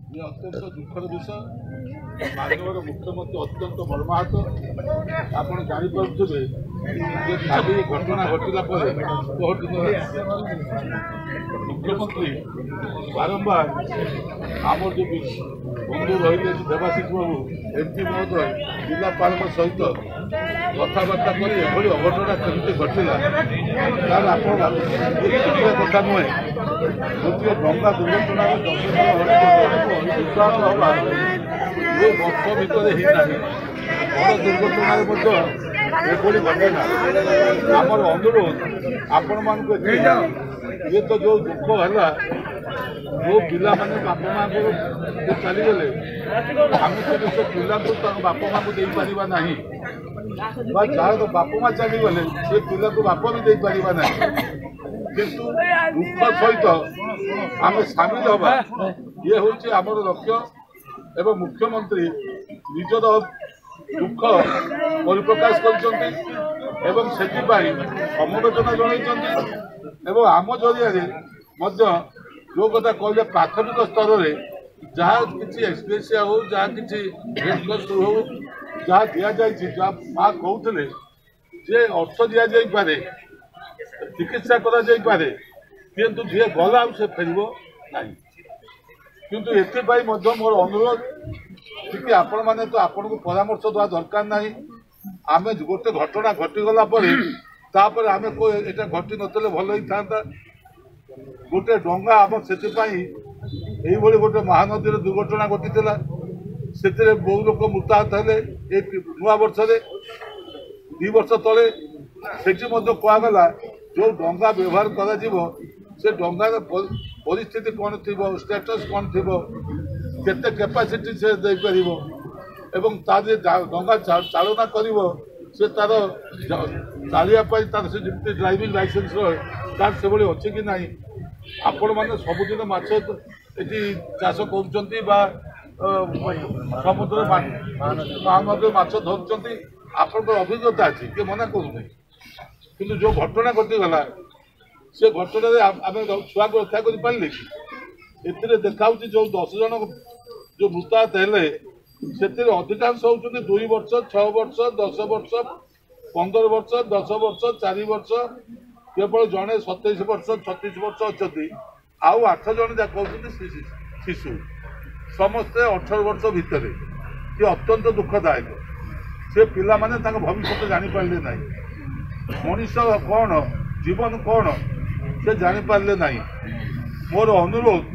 ये अत्यंत दुखर विषय माननीय मुख्यमंत्री अत्यंत मर्माहत आप जापे खाली घटना घटला मुख्यमंत्री बारंबार आम जो बंधु रही देवाशीष बाबू एमपी महोदय जिलापाल सहित कथबार्ता कर अघटना केमती घटला तार आप कथा नुहे गोटे डंगा दुर्घटना विश्वास हवा जो वर्ष भितर होना बड़ दुर्घटन एभली घटना आमर अनुरोध आपण मान ये तो जो दुख है जो पिला मैंने बाप माँ को चलीगले आम से पिला बाप माँ को दे पारिबा नहीं जार बाप माँ चलीगले से पिला को बाप भी दे पारिबा नहीं किंतु दुख सहित आम सामिल हवा ये हूँ आमर लक्ष्य एवं मुख्यमंत्री निजर दुख परिप्रकाश कर समवेदना जन आम जरिया जो कथा कहले प्राथमिक स्तर में जहाँ किसी एक्सप्रेसिया हो जहाँ किसी हो जहाँ दि जाए माँ कहते जे अर्थ दि जापे चिकित्सा करे किंतु जी गला से फेर ना किंतु एपाई मोर अनुरोध कि आपण मैंने तो आपन को परामर्श देवा दरकार ना आम गोटे घटना घटीगला आम को यहाँ घटी नतले भल ही था गोटे डंगा आम से गोटे महानदी दुर्घटना घटी से बहु लोक मृताहत है नुआ वर्ष 2 वर्ष तले से कहगला जो डंगा व्यवहार कर डंगार परिस्थिति कौन थी स्टेटस कौन थी केते कैपेसिटी से दे परिबो एवं तादे डंगा चालना करिवो से तार चालिया पाई तार से जितने ड्राइविंग लाइसेंस तार से भली अच्छे कि नहीं आपण मैंने सबुदिन माछ एटी चाष करुँच समुद्र महानदी माछ धरुंच आपण अभिज्ञता अच्छी किए मना करूँ कि जो घटना घटीगला से घटना आम छुआ को रक्षा कर पारे कि देखा जो 10 जन जो मृताहत है से अधिकांश होती 2 वर्ष 6 वर्ष 10 वर्ष 15 वर्ष 10 वर्ष 4 वर्ष केवल जड़े 27 वर्ष 36 वर्ष अच्छा आउ 8 जन जाक शिशु समस्ते 18 वर्ष भितर ये अत्यंत दुखदायक से पिला माने भविष्य जापारे ना मनीष कौन जीवन कौन से जापारे ना मोर अनुरोध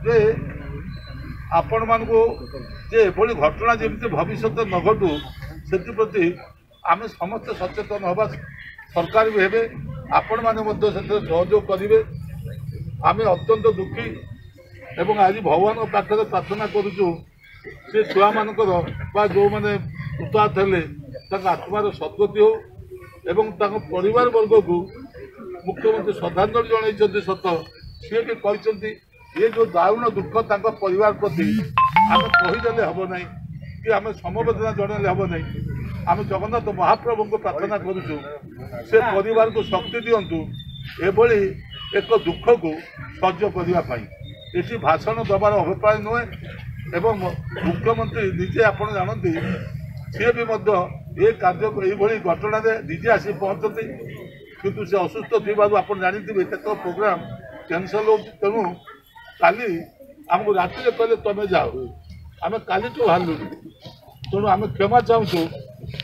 जे आपण मान को जे एभली घटना जमी भविष्य न घटू से आम समस्त सचेतन हवा सरकार भी हे आपण मैंने सहयोग करेंगे आम अत्यंत दुखी एवं आज भगवान पाखे प्रार्थना करुचु से छुआ मान जो मैंने मृताहत है आत्मार सद्गति हो एवं परिवार वर्ग को मुख्यमंत्री श्रद्धांजलि जन सत सी भी कहते ये जो दारुण दुख परिवार प्रति आम कहीदे हम ना कि आम समवेदना जन हम ना आम जगन्नाथ महाप्रभु को प्रार्थना करुचु से परिवार को शक्ति दिंतु एभली एक दुख को सह्य करने ये भाषण दबार अभिप्राय नुहे एवं मुख्यमंत्री निजे आप जानते सी भी ये कार्य ये घटना निजे आसी पहुँचती किंतु से असुस्थ थी आप जानते केत प्रोग्राम कैंसल हो तेणु काली आमको राति कहले तुम जाओ आम काली तो बाहर तेणु आम क्षमा चाहूँ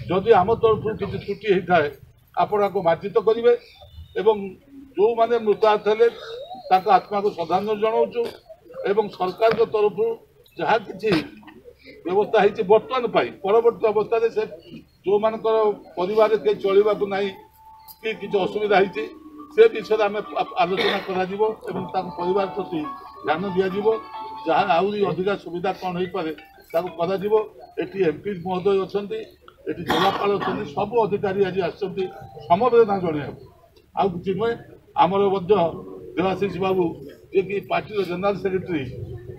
जदि आम तरफ किसी त्रुटि होता है आपण को मार्जित करेंगे एवं जो मैंने मृताहत है आत्मा को श्रद्धांजलि जनाऊँ एवं सरकार के तरफ जहाँ किसी व्यवस्था है बर्तमान परवर्त अवस्था से जो मान परिवार के चलवा ना कि किसी असुविधा होती से विषय आम आलोचना कर परिवार प्रति ध्यान दिज्व जहाँ आहरी अधिका सुविधा कौन हो पारे ये एमपी महोदय अच्छा ये जिलापाल अच्छा सब अधिकारी आज आमवेदना जन आउ कि नुहे आमर देवाशीष बाबू जे कि पार्टी जनरल सेक्रेटरी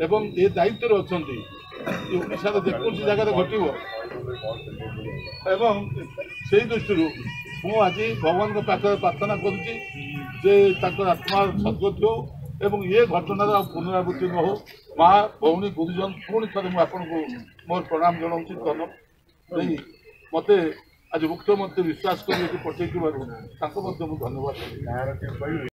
एवं ये दायित्व अच्छा ओडार जेकोसी जगह घटव एवं से दृष्टि मुझे आज भगवान को पाखे प्रार्थना करुच्ची आत्मा सद्गति हो एवं ये घटनार पुनरावृत्ति न हो ମା ଭଉଣୀ ଗୁରୁଜନ ପୁଣି ଥରେ ମୁଁ ଆପଣଙ୍କୁ ମୋର ପ୍ରଣାମ ଜଣାଉଛି ଦେଇ ମୋତେ ଆଜି ମୁଖ୍ୟମନ୍ତ୍ରୀ ବିଶ୍ୱାସ କରି ଏଠି ପଠେଇଥିବାରୁ ତାଙ୍କୁ ମଧ୍ୟ ମୁଁ ଧନ୍ୟବାଦ ଦେବି।